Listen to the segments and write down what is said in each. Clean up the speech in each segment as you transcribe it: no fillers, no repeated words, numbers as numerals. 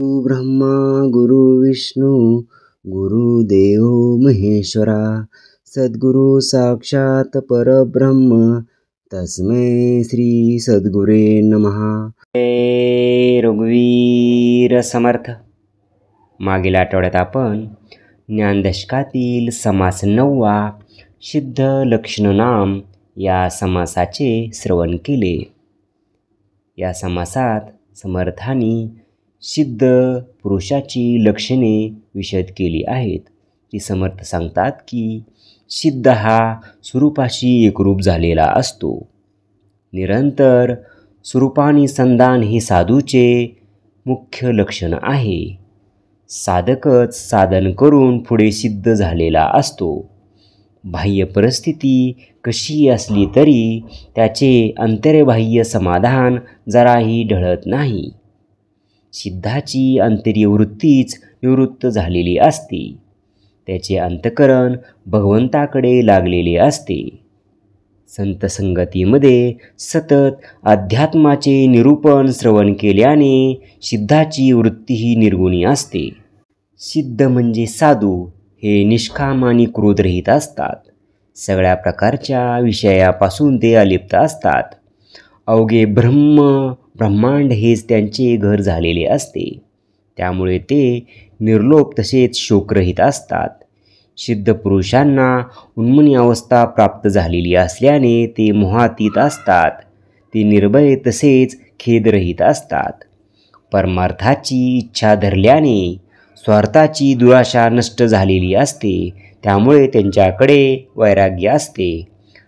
ब्रह्मा गुरु विष्णू गुरुदेव महेश्वरा सद्गुरु साक्षात परब्रह्म तस्मै श्री सद्गुरे नमः। रघुवीर समर्थ। मागील आठवड्यात आपण ज्ञानदशकातील समास 9वा सिद्ध लक्षण नाम या समासाचे श्रवण केले। या समासात समर्थांनी सिद्ध पुरुषाची लक्षणे विशद केली आहेत। ती समर्थ सांगतात की सिद्ध हा स्वरूपाशी एकरूप झालेला असतो। निरंतर स्वरूपानी संधान हे साधूचे मुख्य लक्षण आहे। साधकच साधन करून पुढे सिद्ध झालेला असतो। बाह्य परिस्थिती कशी असली तरी त्याचे अंतर्बाह्य समाधान जराही ढळत नाही। सिद्धाची अंतरीय वृत्तीच निवृत्त झालेली असते। त्याचे अंतःकरण भगवंताकडे लागलेले असते। संत संगतीमध्ये सतत अध्यात्माचे निरूपण श्रवण केल्याने सिद्धाची वृत्तीही निर्गुणी असते। सिद्ध म्हणजे साधू हे निष्काम आणि क्रोधरहित असतात। सगळ्या प्रकारच्या विषयापासून ते अलिप्त असतात। अवघे ब्रह्मांड हेच त्यांचे घर झालेले असते। त्यामुळे ते निर्लोप तसेच शोकरहित असतात। सिद्ध पुरुषांना उन्मनी अवस्था प्राप्त झालेली असल्याने ते मोहातीत असतात। ते निर्भय तसेच खेदरहित असतात। परमार्थाची इच्छा धरल्याने स्वार्थाची दुराशा नष्ट झालेली असते। त्यामुळे त्यांच्याकडे वैराग्य असते।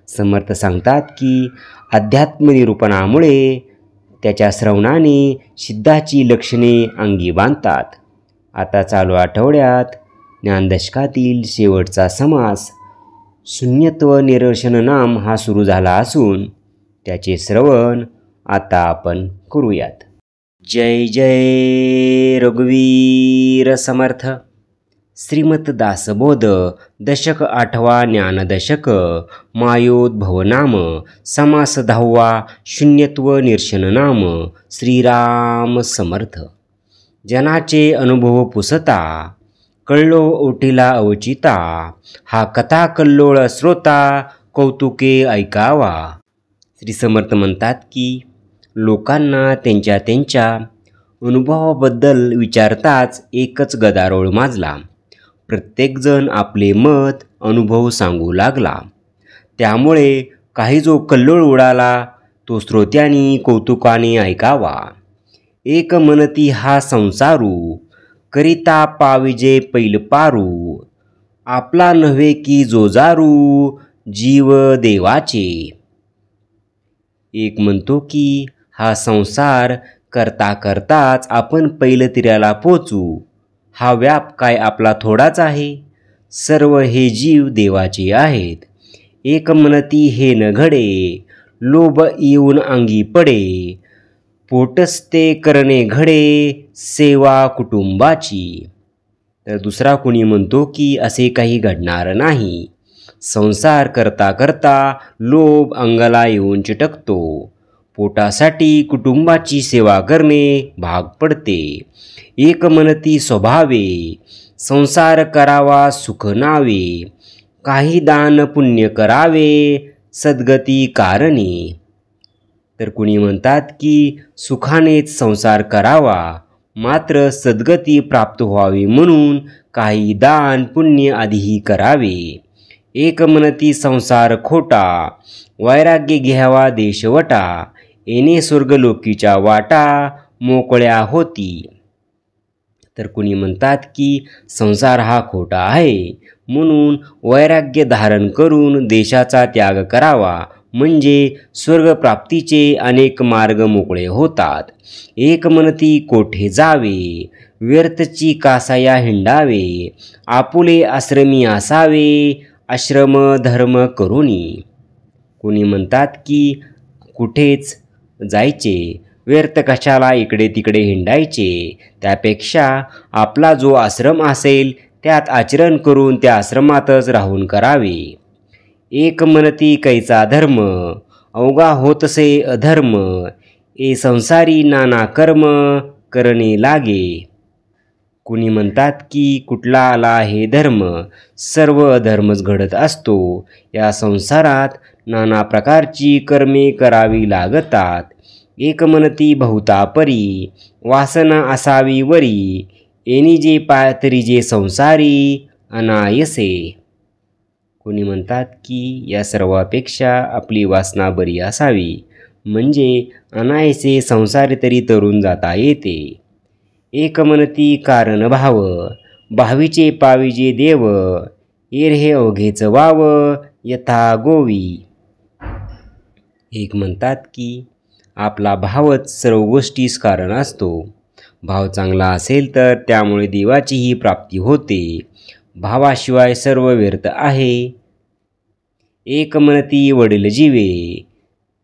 समर्थ सांगतात की अध्यात्मनिरूपणामुळे त्याच्या श्रवणाने सिद्धाची लक्षणे अंगी बांधतात। आता चालू आठवड्यात ज्ञानदशकातील शेवटचा समास शून्यत्व निरसन नाम हा सुरू झाला असून त्याचे श्रवण आता आपण करूयात। जय जय रघुवीर समर्थ। श्रीमत दासबोध दशक 8वा ज्ञानदशक मायोद्भव नाम समास 10वा शून्यत्व निरसन नाम। श्रीराम समर्थ। जनाचे अनुभव पुसता कळलो ओटीला अवचिता हा कथा कल्लोळ श्रोता कौतुके ऐकावा। श्री समर्थ म्हणतात की लोकांना त्यांच्या अनुभवाबद्दल विचारताच एकच गदारोळ माजला। प्रत्येकजण आपले मत अनुभव सांगू लागला। त्यामुळे काही जो कल्लोळ उडाला तो श्रोत्यांनी कौतुकाने ऐकावा। एक मनती हा संसारू करिता पाविजे पैल पारू आपला नव्हे की जोजारू जीव देवाचे। एक म्हणतो की हा संसार करता करताच आपण पैल तिऱ्याला पोचू। हा व्याप काय आपला थोडाच आहे। सर्व हे जीव देवाचे आहेत। एक म्हणती हे न घडे लोभ येऊन अंगी पडे पोटस्ते करणे घडे सेवा कुटुंबाची। तर दुसरा कोणी म्हणतो की असे काही घडणार नाही। संसार करता करता लोभ अंगाला येऊन चिटकतो। पोटासाठी कुटुंबाची सेवा करणे भाग पडते। एक मनती स्वभावे संसार करावा सुख नावे काही दान पुण्य करावे सद्गती कारणे। तर कुणी म्हणतात की सुखानेच संसार करावा मात्र सद्गती प्राप्त व्हावी म्हणून काही दान पुण्य आधीही करावे। एक म्हणती संसार खोटा वैराग्य घ्यावा देशवटा येणे स्वर्गलोकीच्या वाटा मोकळ्या होती। तर कुणी म्हणतात की संसार हा खोटा आहे म्हणून वैराग्य धारण करून देशाचा त्याग करावा म्हणजे स्वर्गप्राप्तीचे अनेक मार्ग मोकळे होतात। एक म्हणती कोठे जावे व्यर्थची कासाया हिंडावे आपुले आश्रमी असावे आश्रम धर्म करुणी। कोणी म्हणतात की कुठेच जायचे व्यर्थ कशाला इकडे तिकडे हिंडायचे त्यापेक्षा आपला जो आश्रम असेल त्यात आचरण करून त्या आश्रमातच राहून करावे। एक म्हणती कैचा धर्म अवघा होतसे अधर्म ए संसारी नाना कर्म करणे लागे। कुणी म्हणतात की कुठला आला हे धर्म, सर्व अधर्मच घडत असतो. या संसारात नाना प्रकारची कर्मे करावी लागतात. एक म्हणती बहुता परी, वासना असावी वरी, एनी जे तरी जे संसारी अनायसे. कोणी म्हणतात की या सर्वापेक्षा आपली वासना बरी असावी, म्हणजे अनायसे संसारी तरी तरुण जाता येते. एक म्हणती कारण भाव, भावीचे पाविजे देव, येर हे अवघेच वाव, यथा गोवी. एक म्हणतात की आपला भावच सर्व गोष्टीस कारण असतो. भाव चांगला असेल तर त्यामुळे देवाचीही प्राप्ती होते. भावाशिवाय सर्व व्यर्थ आहे. एक म्हणती वडील जीवे,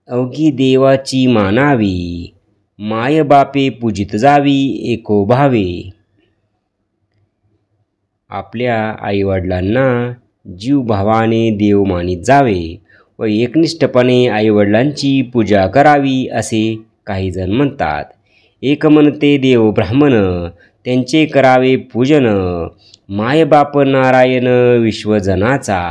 अवघी देवाची मानावी, माय बापे पूजित जावी एको भावे. आपल्या आईवडिलांना जीव भावाने देव मानित जावे व एकनिष्ठपणे आईवडिलांची पूजा करावी असे काही जण म्हणतात. एक म्हणते देव ब्राह्मण, त्यांचे करावे पूजन, मायबाप नारायण विश्वजनाचा.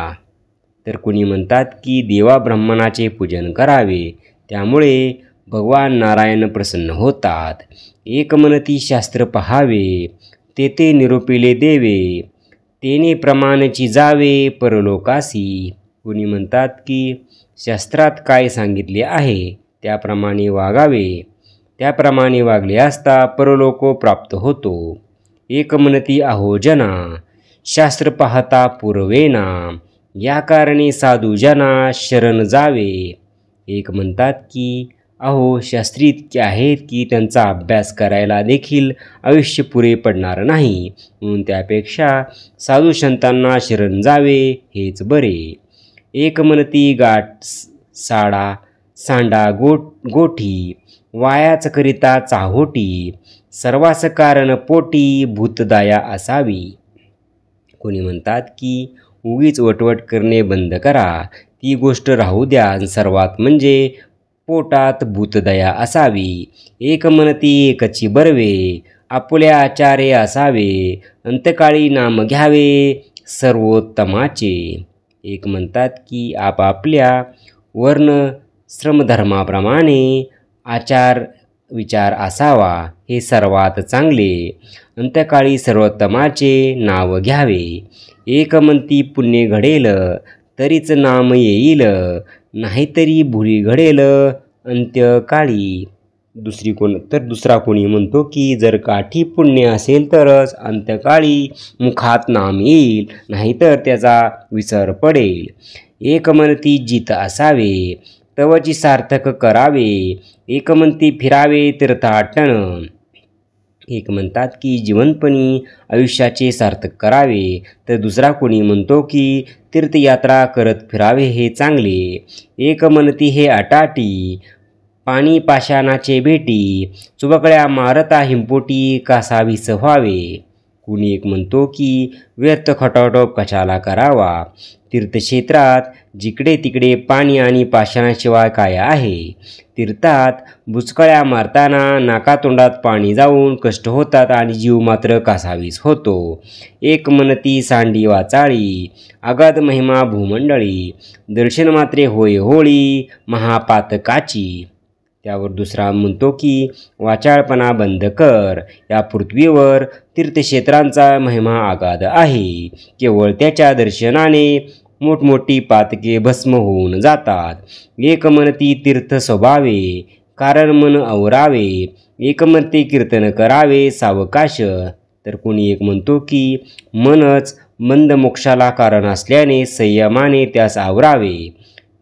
तर कुणी म्हणतात की देवा ब्राह्मणाचे पूजन करावे, त्यामुळे भगवान नारायण प्रसन्न होतात. एक म्हणती शास्त्र पहावे, तेथे निरोपिले देवे, तेने प्रमाणची जावे परलोकासी. कुणी म्हणतात की शास्त्रात काय सांगितले आहे त्याप्रमाणे वागावे, त्याप्रमाणे वागले असता परलोको प्राप्त होतो. एक म्हणती अहो जना, शास्त्र पाहता पूर्वेना, या कारणे साधू जना शरण जावे. एक म्हणतात की अहो शास्त्री इतके आहेत की त्यांचा अभ्यास करायला देखील आयुष्य पुरे पडणार नाही, म्हणून त्यापेक्षा साधू संतांना शरण जावे हेच बरे. एक म्हणती गाठ साडा सांडा गोठी, वायाच करिता चाहोटी, सर्वास कारण पोटी भूतदया असावी. कोणी म्हणतात की उगीच वटवट करणे बंद करा, ती गोष्ट राहू द्या, सर्वात म्हणजे पोटात भूतदया असावी. एक म्हणती एकची बरवे, आपुल्या आचारे असावे, अंतकाळी नाम घ्यावे सर्वोत्तमाचे. एक म्हणतात की आपापल्या वर्ण श्रमधर्माप्रमाणे आचार विचार असावा, हे सर्वात चांगले. अंतकाळी सर्वोत्तमाचे नाव घ्यावे. एक म्हणती पुण्य घडेल तरीच नाम येईल, नाहीतरी भुली घडेल अंत्यकाळी. दुसरा कोणी म्हणतो की जर काठी पुण्य असेल तरच अंत्यकाळी मुखात नाम येईल, नाहीतर त्याचा विसर पडेल. एक म्हणती जित असावे, तवची सार्थक करावे, एक म्हणती फिरावे तीर्थाटन. एक म्हणतात की जिवंतपणी आयुष्याचे सार्थक करावे, तर दुसरा कोणी म्हणतो की तीर्थयात्रा करत फिरावे हे चांगले. एक म्हणती हे अटाटी, पाणी पाषाणाचे भेटी, चुबकळ्या मारता हिंपोटी कासावीस व्हावे. कुणी एक म्हणतो की व्यर्थ खटाटोप कशाला करावा, तीर्थक्षेत्रात जिकडे तिकडे पाणी आणि पाषाणाशिवाय काय आहे. तीर्थात बुचकळ्या मारताना नाकातोंडात पाणी जाऊन कष्ट होतात आणि जीव मात्र कासावीस होतो. एक म्हणती सांडी वाचाळी, अगाध महिमा भूमंडळी, दर्शन मात्रे होय होळी महापातकाची. त्यावर दुसरा म्हणतो की वाचाळपणा बंद कर, या पृथ्वीवर तीर्थक्षेत्रांचा महिमा अगाध आहे, केवळ त्याच्या दर्शनाने मोठमोठी पातके भस्म होऊन जातात. एक म्हणती तीर्थ स्वभावे, कारण मन आवरावे, एक म्हणते कीर्तन करावे सावकाश. तर कोणी एक म्हणतो की मनच मंद मोक्षाला कारण असल्याने संयमाने त्यास आवरावे,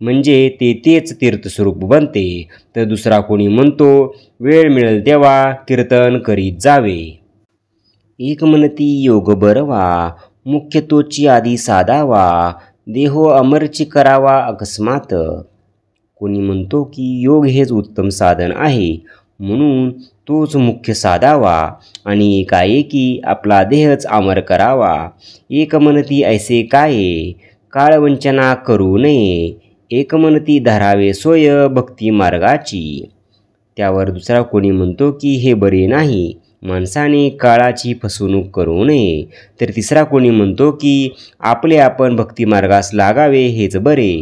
म्हणजे तेच तीर्थस्वरूप बनते. तर दुसरा कोणी म्हणतो वेळ मिळेल तेव्हा कीर्तन करीत जावे. एक म्हणती योग बरवा, मुख्य तोची आधी साधावा, देहो अमरची करावा अकस्मात. कोणी म्हणतो की योग हेच उत्तम साधन आहे, म्हणून तोच मुख्य साधावा आणि एकाएकी आपला देहच अमर करावा. एक म्हणती ऐसे काय, काळवंचना करू नये, एक म्हणती धरावे सोय भक्ती मार्गाची. त्यावर दुसरा कोणी म्हणतो की हे बरे नाही, माणसाने काळाची फसवणूक करू नये. तर तिसरा कोणी म्हणतो की आपले आपण भक्तिमार्गास लागावे हेच बरे.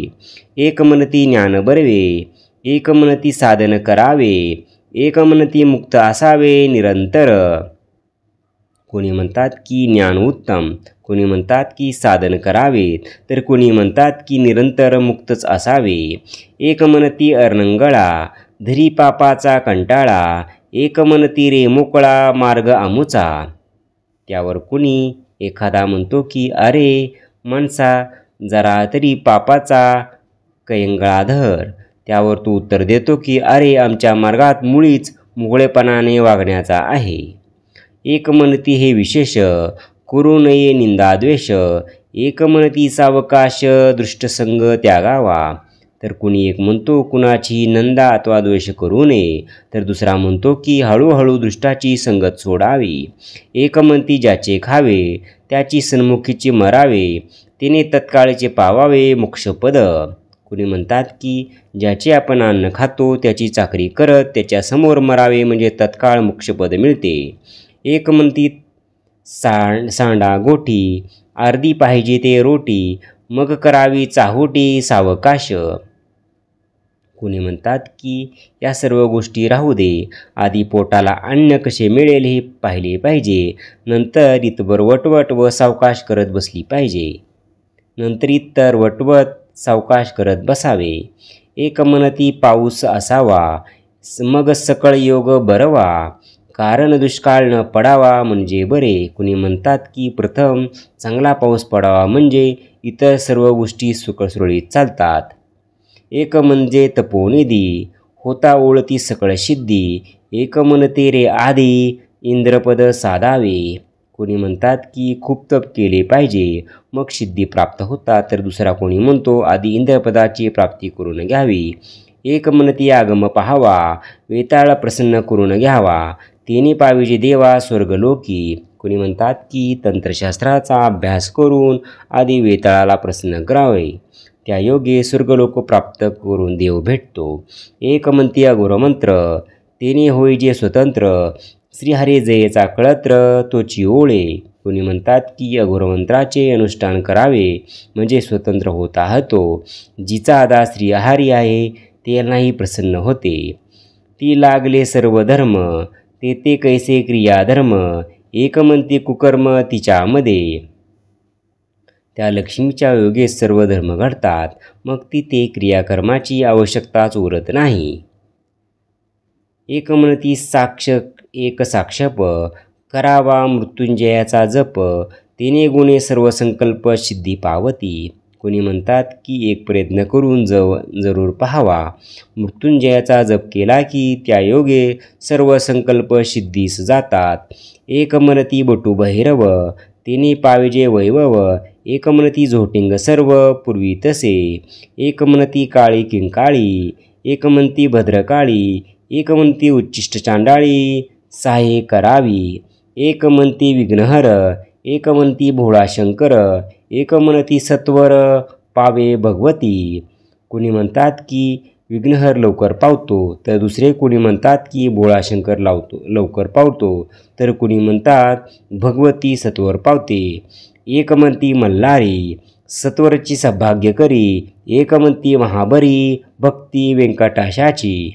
एक म्हणती ज्ञान बरवे, एक म्हणती साधन करावे, एक म्हणती मुक्त असावे निरंतर. कोणी म्हणतात की ज्ञान उत्तम, कोणी म्हणतात की साधन करावे, तर कोणी म्हणतात की निरंतर मुक्तच असावे. एक म्हणती अर्णंगळा, धरी पापाचा कंटाळा, एक म्हणती रे मोकळा मार्ग आमुचा. त्यावर कुणी एखादा म्हणतो की अरे माणसा, जरा तरी पापाचा कयंगळा धर. त्यावर तो उत्तर देतो की अरे आमच्या मार्गात मुळीच मोकळेपणाने वागण्याचा आहे. एक म्हणती हे विशेष, करू नये निंदाद्वेष, एक म्हणती सावकाश दृष्टसंग त्यागावा. तर कुणी एक म्हणतो कुणाची नंदा अथवा द्वेष करू नये, तर दुसरा म्हणतो की हळूहळू दृष्टाची संगत सोडावी. एक म्हणती ज्याचे खावे त्याची सन्मुखीची मरावे, तिने तत्काळचे पावावे मोक्षपद. कुणी म्हणतात की ज्याचे आपण अन्न खातो त्याची चाकरी करत त्याच्यासमोर मरावे म्हणजे तत्काळ मोक्षपद मिळते. एक म्हणती सांडा गोठी, अर्धी पाहिजे ते रोटी, मग करावी चाहोटी सावकाश. कुणी म्हणतात की या सर्व गोष्टी राहू दे, आधी पोटाला अन्न कसे मिळेल हे पाहिले पाहिजे, नंतर इतभर वटवट व सावकाश करत बसली पाहिजे, नंतर इतर वटवट सावकाश करत बसावे. एक म्हणती पाऊस असावा, मग सकळ योग बरवा, कारण दुष्काळ न पडावा म्हणजे बरे. कुणी म्हणतात की प्रथम चांगला पाऊस पडावा म्हणजे इतर सर्व गोष्टी सुखसुरळीत चालतात. एक म्हणजे तपोनिधी, होता ओळती सकळ सिद्धी, एक म्हणते रे आधी इंद्रपद साधावे. कोणी म्हणतात की खूप तप केले पाहिजे मग सिद्धी प्राप्त होतात, तर दुसरा कोणी म्हणतो आधी इंद्रपदाची प्राप्ती करून घ्यावी. एक म्हणती आगम पाहावा, वेताळ प्रसन्न करून घ्यावा, तिने पाविजे देवा स्वर्गलोकी. कोणी म्हणतात की तंत्रशास्त्राचा अभ्यास करून आधी वेताळाला प्रसन्न करावे, त्या योगे स्वर्गलोक प्राप्त करून देव भेटतो. एक म्हणती अघोरमंत्र, तिने होई जे स्वतंत्र, श्रीहरी जयेचा कळत्र तोची ओळे. कोणी म्हणतात की अघोरमंत्राचे अनुष्ठान करावे म्हणजे स्वतंत्र होता हतो. जिचा आदा श्रीहरी आहे ते नाही प्रसन्न होते, ती लागले सर्व धर्म, ते कैसे क्रियाधर्म, एक म्हणते कुकर्म तिच्यामध्ये. त्या लक्ष्मीच्या योगे सर्व धर्म घडतात, मग तिथे क्रियाकर्माची आवश्यकताच उरत नाही. एक म्हणती साक्ष एक साक्षप, करावा मृत्युंजयाचा जप, तिने गुणे सर्व संकल्प सिद्धी पावती. कोणी म्हणतात की एक प्रयत्न करून जरूर पाहावा, मृत्युंजयाचा जप केला की त्या योगे सर्व संकल्प सिद्धीस जातात. एक म्हणती बटू भैरव, तिने पाविजे वैभव, एक म्हणती झोटिंग सर्व पूर्वी तसे, एक म्हणती काळी किंकाळी, एक म्हणती भद्रकाळी, एक म्हणती उच्चिष्ट चांडाळी सहाय्य करावी, एक म्हणती विघ्नहर, एक म्हणती भोळा शंकर, एक म्हणती सत्वर पावे भगवती. कोणी म्हणतात की विघ्नहर लवकर पावतो, तर दुसरे कोणी म्हणतात की भोळा शंकर लवकर पावतो, तर कोणी म्हणतात भगवती सत्वर पावते. एक म्हणती मल्हारी, सत्वरची सौभाग्य करी, एक म्हणती महाबरी भक्ती व्यंकटाशाची.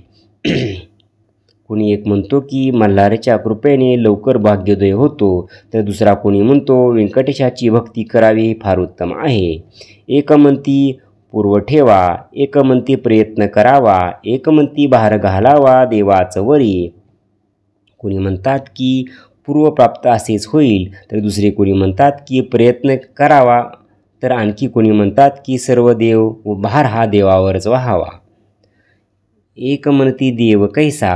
कोणी एक म्हणतो की मल्हारीच्या कृपेने लवकर भाग्योदय होतो, तर दुसरा कोणी म्हणतो व्यंकटेशाची भक्ती करावी फार उत्तम आहे. एक म्हणती पूर्व ठेवा, एक म्हणती प्रयत्न करावा, एक म्हणती भार घालावा देवाचं वरी. कोणी म्हणतात की पूर्वप्राप्त असेच होईल, तर दुसरे कोणी म्हणतात की प्रयत्न करावा, तर आणखी कोणी म्हणतात की सर्व देव व भार हा देवावरच व्हावा. एक म्हणती देव कैसा,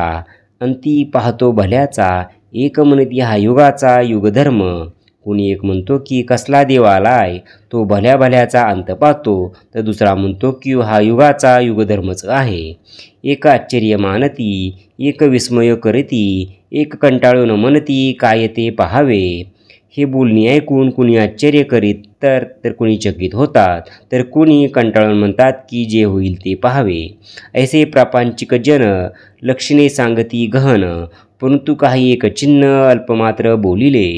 अंती पाहतो भल्याचा, एक म्हणती हा युगाचा युगधर्म. कोणी एक म्हणतो की कसला देव आलाय, तो भल्या भल्याचा अंत पाहतो, तर दुसरा म्हणतो की हा युगाचा युगधर्मच आहे. एक आश्चर्य मानती, एक विस्मय करती, एक कंटाळून म्हणती काय ते पाहावे. हे बोलणी ऐकून कुणी आश्चर्य करीत तर कुणी चकित होतात, तर कुणी कंटाळून म्हणतात की जे होईल ते पाहावे. ऐसे प्रापंचिक जन लक्षणे सांगती गहन, परंतु काही एक चिन्ह अल्पमात्र बोलिले.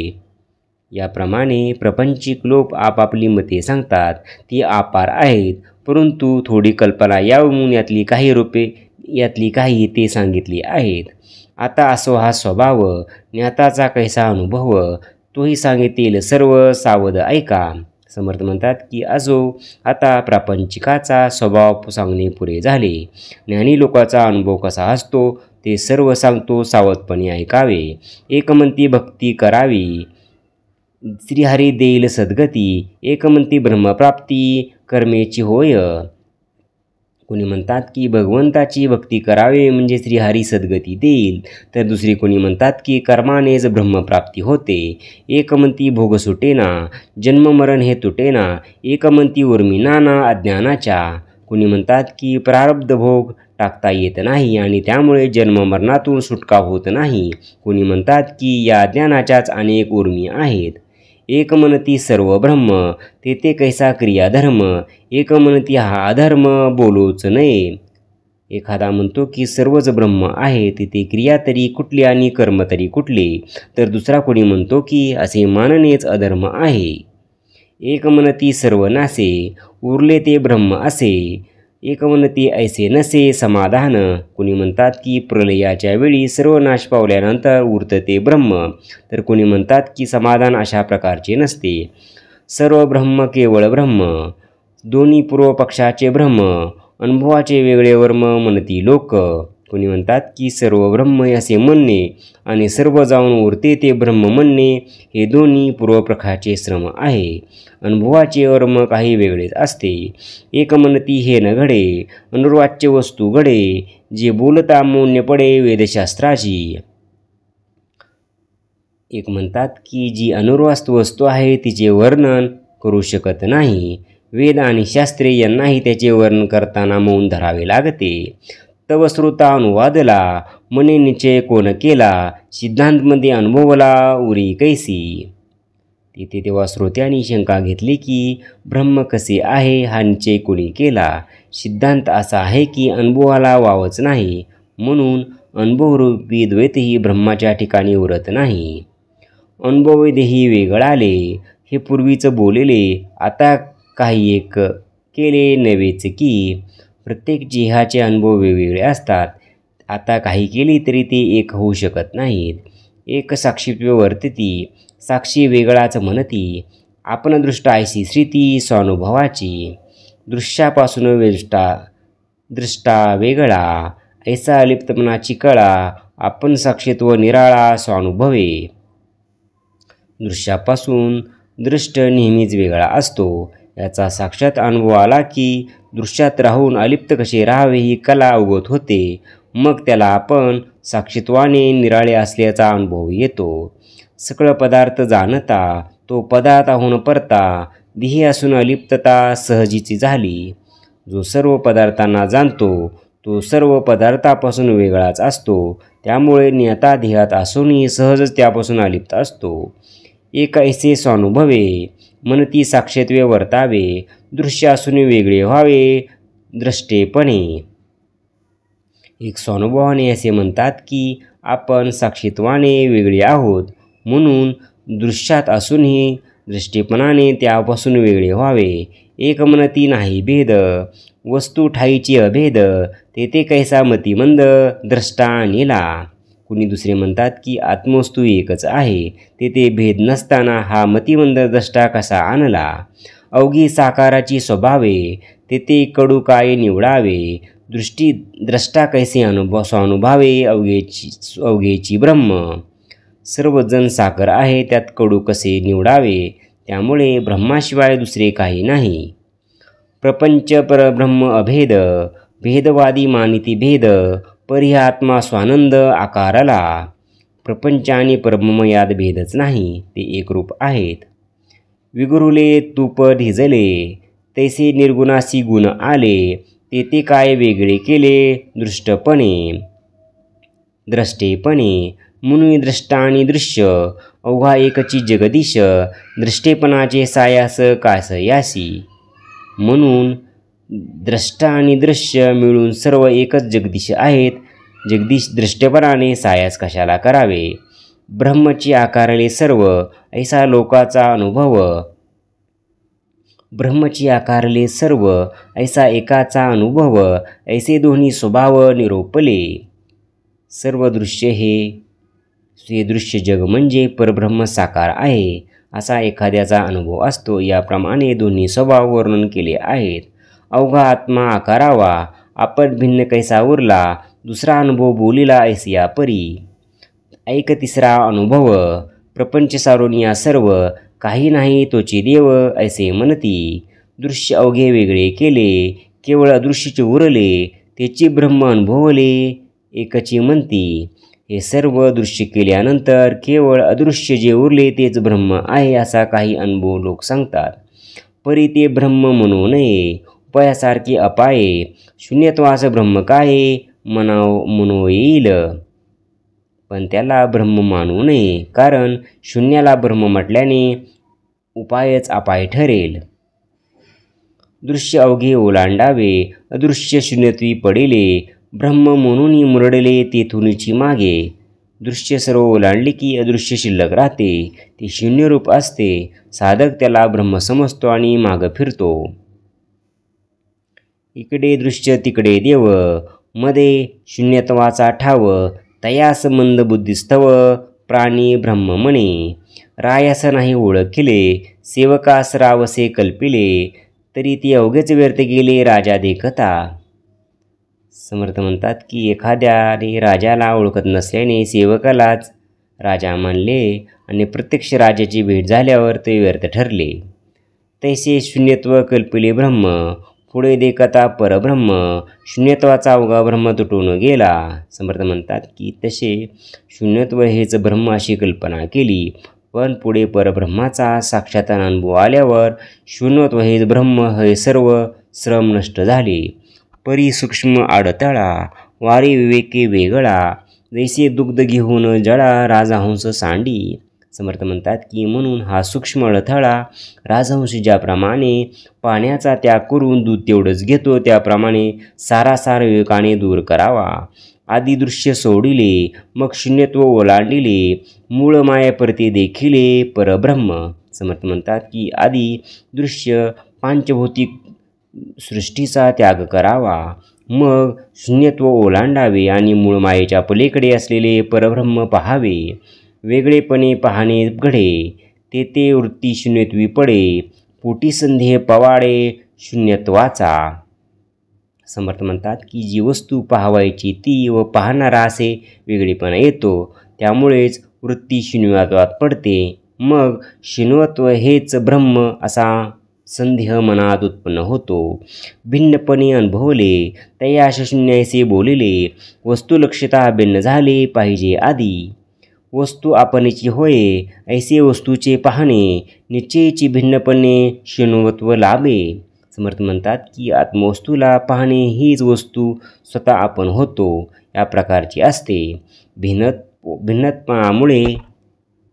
याप्रमाणे प्रपंचिक लोक आपापली मते सांगतात, ती अपार आहेत, परंतु थोडी कल्पना यावून यातली काही ते सांगितली आहेत. आता असो हा स्वभाव, ज्ञाताचा कैसा अनुभव, तोही सांगितले सर्व सावध ऐका. समर्थ म्हणतात की असो, आता प्रापंचिकाचा स्वभाव सांगणे पुरे झाले. ज्ञानी लोकांचा अनुभव कसा असतो ते सर्व सांगतो, सावधपणे ऐकावे. एकमंती भक्ती करावी, श्रीहरी देईल सद्गती. एकमंती ब्रह्मप्राप्ती कर्मेची होय. कोणी म्हणतात की भगवंताची भक्ती करावे म्हणजे श्रीहरी सद्गती देईल, तर दुसरी कोणी म्हणतात की कर्मानेच ब्रह्मप्राप्ती होते. एकमंती भोग सुटेना, जन्ममरण हे तुटेना. एकमंती उर्मी नाना अज्ञानाच्या. कोणी म्हणतात की प्रारब्ध भोग टाकता येत नाही आणि त्यामुळे जन्ममरणातून सुटका होत नाही. कोणी म्हणतात की या अज्ञानाच्याच अनेक उर्मी आहेत. एकमनती सर्व ब्रह्म, तेथे कैसा क्रियाधर्म. एकमनती हा अधर्म बोलूच नये. एखादा म्हणतो की सर्वच ब्रह्म आहे, तिथे क्रिया तरी कुठली आणि कर्म तरी कुठले, तर दुसरा कोणी म्हणतो की असे मानणेच अधर्म आहे. एकमनती सर्व नासे, उरले ते ब्रह्म असे. एकमनती ऐसे नसे समाधान. कोणी म्हणतात की प्रलयाच्या वेळी सर्व नाश पावल्यानंतर उरतं ते ब्रह्म, तर कोणी म्हणतात की समाधान अशा प्रकारचे नसते. सर्व ब्रह्म केवळ ब्रह्म, दोन्ही पूर्व पक्षाचे ब्रह्म, अनुभवाचे वेगळे वर्म म्हणती लोक. कोणी म्हणतात की सर्व ब्रह्म असे म्हणणे आणि सर्व जाऊन उरते ते ब्रह्म म्हणणे हे दोन्ही पूर्वपक्षाचे श्रम आहे. अनुभवाचे वर्म काही वेगळेच असते. एकमनती हे न घडे, अनुर्वाच्य वस्तू घडे, जे बोलता मौन्य पडे वेदशास्त्राची. एक म्हणतात की जी अनुर्वास्त वस्तू आहे तिचे वर्णन करू शकत नाही. वेद आणि शास्त्रे यांनाही त्याचे वर्णन करताना मौन धरावे लागते. तव श्रोता अनुवादला, मने निश्चय कोण केला, सिद्धांतमध्ये अनुभवला उरी कैसी. तिथे तेव्हा श्रोत्यांनी शंका घेतली की ब्रह्म कसे आहे हा निश्चय कोणी केला. सिद्धांत असा आहे की अनुभवाला वावच नाही, म्हणून अनुभवरूपी द्वैतही ब्रह्माच्या ठिकाणी उरत नाही. अनुभवदेही वेगळाले, हे पूर्वीच बोलेले, आता काही एक केले नवेच की. प्रत्येक जिहाचे अनुभव वेगवेगळे असतात. आता काही केली तरी ते एक होऊ शकत नाहीत. एक साक्षीत्व वर्तती, साक्षी वेगळाच म्हणती. आपण दृष्टा ऐशी स्थिती स्वानुभवाची. दृश्यापासून दृष्टा वेगळा, ऐसा अलिप्तपणाची कळा. आपण साक्षीत्व निराळा स्वानुभवे. दृश्यापासून दृष्ट नेहमीच वेगळा असतो. याचा साक्षात अनुभव आला की दृश्यात राहून अलिप्त कसे राहावे ही कला अवगत होते. मग त्याला आपण साक्षीत्वाने निराळे असल्याचा अनुभव येतो. सकळ पदार्थ जाणता, तो पदार्थाहून परता, देह असून अलिप्तता सहजीची झाली. जो सर्व पदार्थांना जाणतो तो सर्व पदार्थापासून वेगळाच असतो. त्यामुळे ज्ञाता देहात असूनही सहजच त्यापासून अलिप्त असतो. एक ऐसे स्वानुभवे, मनती साक्षीत्वे वर्तावे. दृश्य असून वेगळे व्हावे द्रष्टेपणे. एक स्वानुभवाने असे म्हणतात की आपण साक्षीत्वाने वेगळे आहोत, म्हणून दृश्यात असूनही दृष्टीपणाने त्यापासून वेगळे व्हावे. एकमनती नाही भेद, वस्तू ठाईची अभेद, तेथे कैसा मतिमंद द्रष्टा नेला. कुणी दुसरे म्हणतात की आत्मवस्तू एकच आहे, तेथे भेद नसताना हा मतिमंद द्रष्टा कसा आणला. अवघी साकाराची स्वभावे, तेथे कडू काय निवडावे. द्रष्टा कैसे स्वानुभवावे अवघेची ब्रह्म. सर्वजण साकर आहे, त्यात कडू कसे निवडावे. त्यामुळे ब्रह्माशिवाय दुसरे काही नाही. प्रपंच परब्रह्म अभेद, भेदवादी मानिती भेद. परी आत्मा स्वानंद आकारला. प्रपंच आणि परब्रह्म यात भेदच नाही, ते एकरूप आहेत. विगुरुले तूप ढिजले, तैसे निर्गुणासी गुण आले. तेथे काय वेगळे केले द्रष्टेपणे. म्हणून द्रष्टा आणि दृश्य अवघा एकची जगदीश. दृष्टेपणाचे सायास कास यासी. म्हणून द्रष्टा आणि दृश्य मिळून सर्व एकच जगदीश आहेत. जगदीश दृष्टपणाने सायास कशाला करावे. ब्रह्मची आकारले सर्व ऐसा लोकाचा अनुभव. ब्रह्मची आकारले सर्व ऐसा एकाचा अनुभव. ऐसे दोन्ही स्वभाव निरोपले. सर्व दृश्य हे दृश्य जग म्हणजे परब्रह्म साकार आहे असा एखाद्याचा अनुभव असतो. याप्रमाणे दोन्ही स्वभाव वर्णन केले आहेत. अवघा आत्मा आकारावा आपण भिन्न कैसा उरला. दुसरा अनुभव बोलिला ऐसिया परी. ऐक तिसरा अनुभव प्रपंच सारून या सर्व काही नाही तोची देव ऐसे म्हणती. दृश्य अवघे वेगळे केले केवळ अदृश्यचे उरले त्याची ब्रह्म अनुभवले एकची म्हणती. हे सर्व दृश्य केल्यानंतर केवळ अदृश्य जे उरले तेच ब्रह्म आहे असा काही अनुभव लोक सांगतात. परी ते ब्रह्म म्हणू नये. उपायासारखे अपाये शून्यत्वाचं ब्रह्म काय म्हणू येईल. पण त्याला ब्रह्म मानू नये कारण शून्याला ब्रह्म म्हटल्याने उपायच अपाय ठरेल. दृश्य अवघे ओलांडावे अदृश्य शून्यत्वी पडिले. ब्रह्म म्हणून मुरडले तेथूनची मागे. दृश्य सर्व ओलांडले की अदृश्य शिल्लक राहते. ते शून्यरूप असते. साधक त्याला ब्रह्म समजतो आणि माग फिरतो. इकडे दृश्य तिकडे देव मध्ये शून्यत्वाचा ठाव. तयास मंद बुद्धिस्तव प्राणी ब्रह्म म्हणे. रायास नाही ओळखिले सेवकास रावसे कल्पिले. तरी ते अवघेच व्यर्थ गेले राजा देखता. समर्थ म्हणतात की एखाद्याने राजाला ओळखत नसल्याने सेवकालाच राजा मानले आणि प्रत्यक्ष राजाची भेट झाल्यावर ते व्यर्थ ठरले. तैसे शून्यत्व कल्पिले ब्रह्म पुढे देखता परब्रह्म. शून्यत्वाचा अवघा ब्रह्म तुटून गेला. समर्थ म्हणतात की तसे शून्यत्व हेच ब्रह्म अशी कल्पना केली पण पुढे परब्रह्माचा साक्षात अनुभव आल्यावर शून्यत्व हेच ब्रह्म हे सर्व श्रम नष्ट झाले. परी सूक्ष्म आडतळा वारे विवेके वेगळा. जैसे दुग्ध घेऊन जळा राजहंस सांडी. समर्थ म्हणतात की म्हणून हा सूक्ष्म अडथळा राजहंस ज्याप्रमाणे पाण्याचा त्याग करून दूध तेवढंच घेतो त्याप्रमाणे सारासार विवेकाने दूर करावा. आदी दृश्य सोडिले मग शून्यत्व ओलांडिले. मूळ मायापरती देखिले परब्रह्म. समर्थ म्हणतात की आधी दृश्य पांचभौतिक सृष्टीचा त्याग करावा मग शून्यत्व ओलांडावे आणि मूळ मायेच्या पलीकडे असलेले परब्रह्म पहावे. वेगळेपणे पाहणे घडे तेथे वृत्ती शून्यत्वी पडे. पोटी संदेह पवाडे शून्यत्वाचा. समर्थ म्हणतात की जी वस्तू पाहावायची ती व पाहणारा असे वेगळेपणा येतो त्यामुळेच वृत्ती शून्यत्वात पडते. मग शून्यत्व हेच ब्रह्म असा संदेह मनात उत्पन्न होतो. भिन्नपणे अनुभवले तयाश शून्यायसे बोलिले. वस्तुलक्षता भिन्न झाले पाहिजे आधी. वस्तू आपणची होय ऐसे वस्तूचे पाहणे निश्चयची भिन्नपणे शून्यत्व लाभे. समर्थ म्हणतात की आत्मवस्तूला पाहणे हीच वस्तू स्वतः आपण होतो या प्रकारची असते.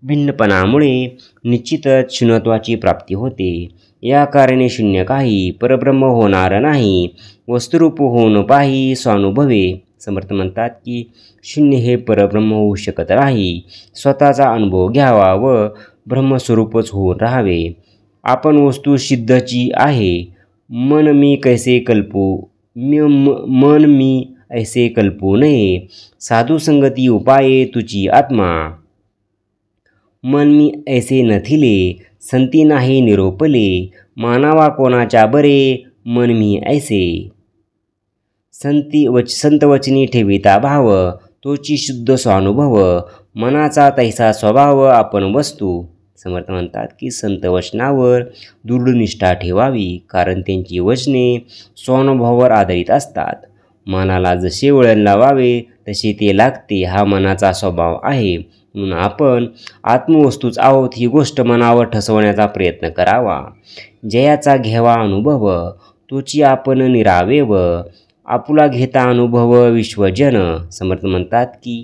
भिन्नपणामुळे निश्चितच शून्यत्वाची प्राप्ती होते. या कारणे शून्य काही परब्रह्म होणार नाही. वस्तुरूप होऊन पाही स्वानुभवे. समर्थ म्हणतात की शून्य हे परब्रह्म होऊ शकत नाही. स्वतःचा अनुभव घ्यावा व ब्रह्मस्वरूपच होऊन राहावे. आपण वस्तू सिद्धची आहे. मन मी कैसे कल्पू मन मी ऐसे कल्पू नये. साधू संगती उपाये तुझी आत्मा. मन मी ऐसे नथिले संती नाही निरोपले. मानावा कोणाच्या बरे मन मी ऐसे. संत वचनी ठेविता भाव तोची शुद्ध स्वानुभव. मनाचा तैसा स्वभाव आपण वस्तू. समर्थ म्हणतात की संत वचनावर दृढ निष्ठा ठेवावी कारण त्यांची वचने स्वानुभवावर आधारित असतात. मनाला जसे वळण लावावे तसे ते लागते हा मनाचा स्वभाव आहे. म्हणून आपण आत्मवस्तूच आहोत ही गोष्ट मनावर ठसवण्याचा प्रयत्न करावा. जयाचा घ्यावा अनुभव तोची आपण निरावेव. आपुला घेता अनुभव विश्वजन. समर्थ म्हणतात की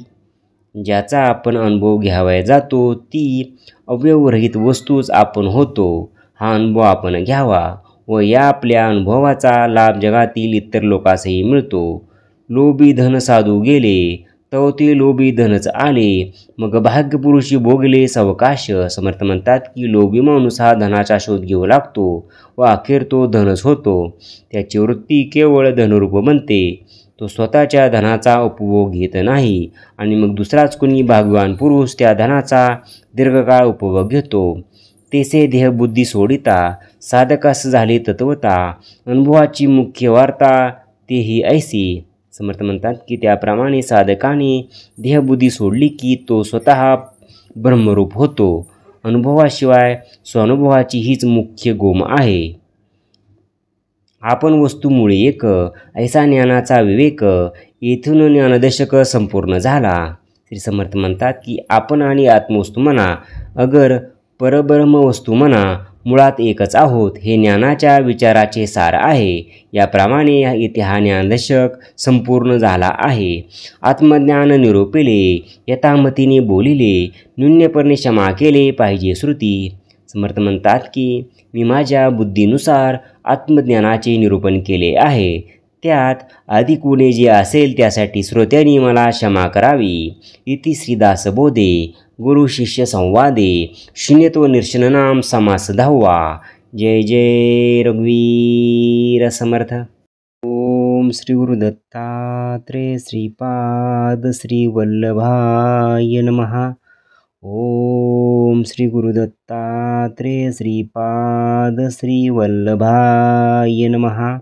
ज्याचा आपण अनुभव घ्यावा जातो ती अवयवरहित वस्तूच आपण होतो हा अनुभव आपण घ्यावा व या आपल्या अनुभवाचा लाभ जगातील इतर लोकांसही मिळतो. लोभी धन साधू गेले, तव ते लोभी धनच आले, मग भाग्यपुरुषी भोगले सावकाश. समर्थ म्हणतात की लोभी माणूस हा धनाचा शोध घेऊ लागतो व अखेर तो धनच होतो. त्याची वृत्ती केवळ धनरूप बनते. तो स्वतःच्या धनाचा उपभोग घेत नाही आणि मग दुसराच कोणी भाग्यवान पुरुष त्या धनाचा दीर्घकाळ उपभोग घेतो. तेसे देहबुद्धी सोडिता साधकास झाले तत्वता, अनुभवाची मुख्य वार्ता तेही ऐसी. समर्थ म्हणतात की त्याप्रमाणे साधकाने देहबुद्धी सोडली की तो स्वतः ब्रह्मरूप होतो. अनुभवाशिवाय स्वानुभवाची हीच मुख्य गोम आहे. आपण वस्तूमुळे एक ऐसा ज्ञानाचा विवेक, येथून ज्ञानदशक संपूर्ण झाला. श्री समर्थ म्हणतात की आपण आणि आत्मवस्तू म्हणा अगर परब्रह्म वस्तू म्हणा मुळात एकच आहोत, हे ज्ञानाच्या विचाराचे सार आहे. याप्रमाणे येथे हा ज्ञानदशक संपूर्ण झाला आहे. आत्मज्ञान निरोपिले, यथामतीने बोलिले, न्यून्यपणे क्षमा केले पाहिजे श्रुती. समर्थ म्हणतात की मी माझ्या बुद्धीनुसार आत्मज्ञानाचे निरूपण केले आहे. त्यात अधिक उणे जे असेल त्यासाठी श्रोत्यांनी मला क्षमा करावी. इति श्रीदासबोधे गुरु शिष्य संवादे शून्यत्व निरशननाम समास 10वा. जय जय रघुवीर समर्थ. ओम श्री गुरुदत्तात्रेय श्रीपाद श्री वल्लभाय नमः. ओम श्री गुरुदत्तात्रेय श्रीपाद श्री वल्लभाय नमः.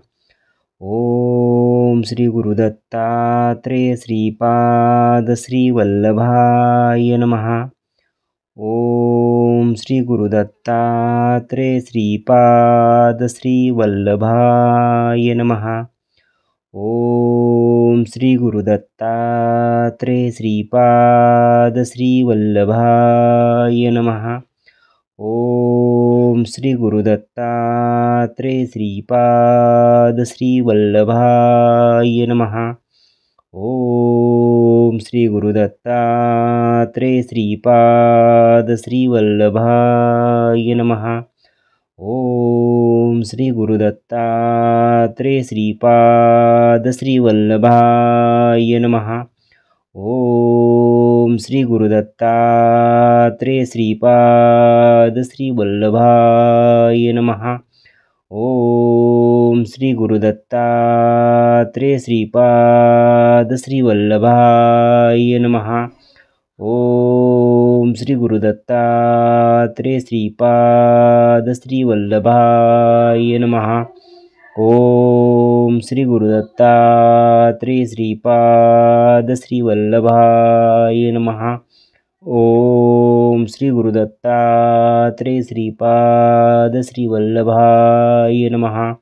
ओम श्री गुरुदत्तात्रेय श्रीपाद श्री वल्लभाय नमः. ओम श्री गुरुदत्तात्रेय श्रीपाद श्री वल्लभाय नमः. ओम श्री गुरुदत्तात्रेय श्रीपाद श्री वल्लभाय नमः. ओम श्री गुरुदत्तात्रेय श्रीपाद श्री वल्लभाय नमः. ओम श्री गुरुदत्तात्रेय श्रीपाद श्री वल्लभाय नमः. ओम श्री गुरुदत्तात्रेय श्रीपाद श्री वल्लभाय नमः. ओम श्री गुरुदत्तात्रेय श्रीपाद श्री वल्लभाय नमः. ओम श्री गुरुदत्तात्रेय श्रीपाद श्री वल्लभाय नमः. ओम श्री गुरुदत्तात्रेय श्रीपाद श्री वल्लभाय नमः. ओम श्री गुरुदत्तात्रेय श्रीपाद श्री वल्लभाय नमः. ओम श्री गुरुदत्तात्रेय श्रीपाद श्री वल्लभाय नमः.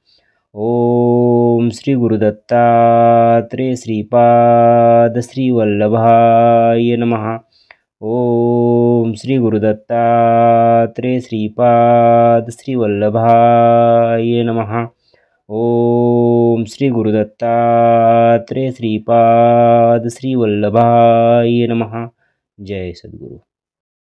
ओम श्री गुरुदत्तात्रेय श्रीपाद श्री वल्लभाय नमः. ओम श्री गुरुदत्तात्रेय श्रीपाद श्री वल्लभाय नमः. ओम श्री गुरुदत्तात्रेय श्रीपाद श्री वल्लभाय नमः. जय सद्गुरु.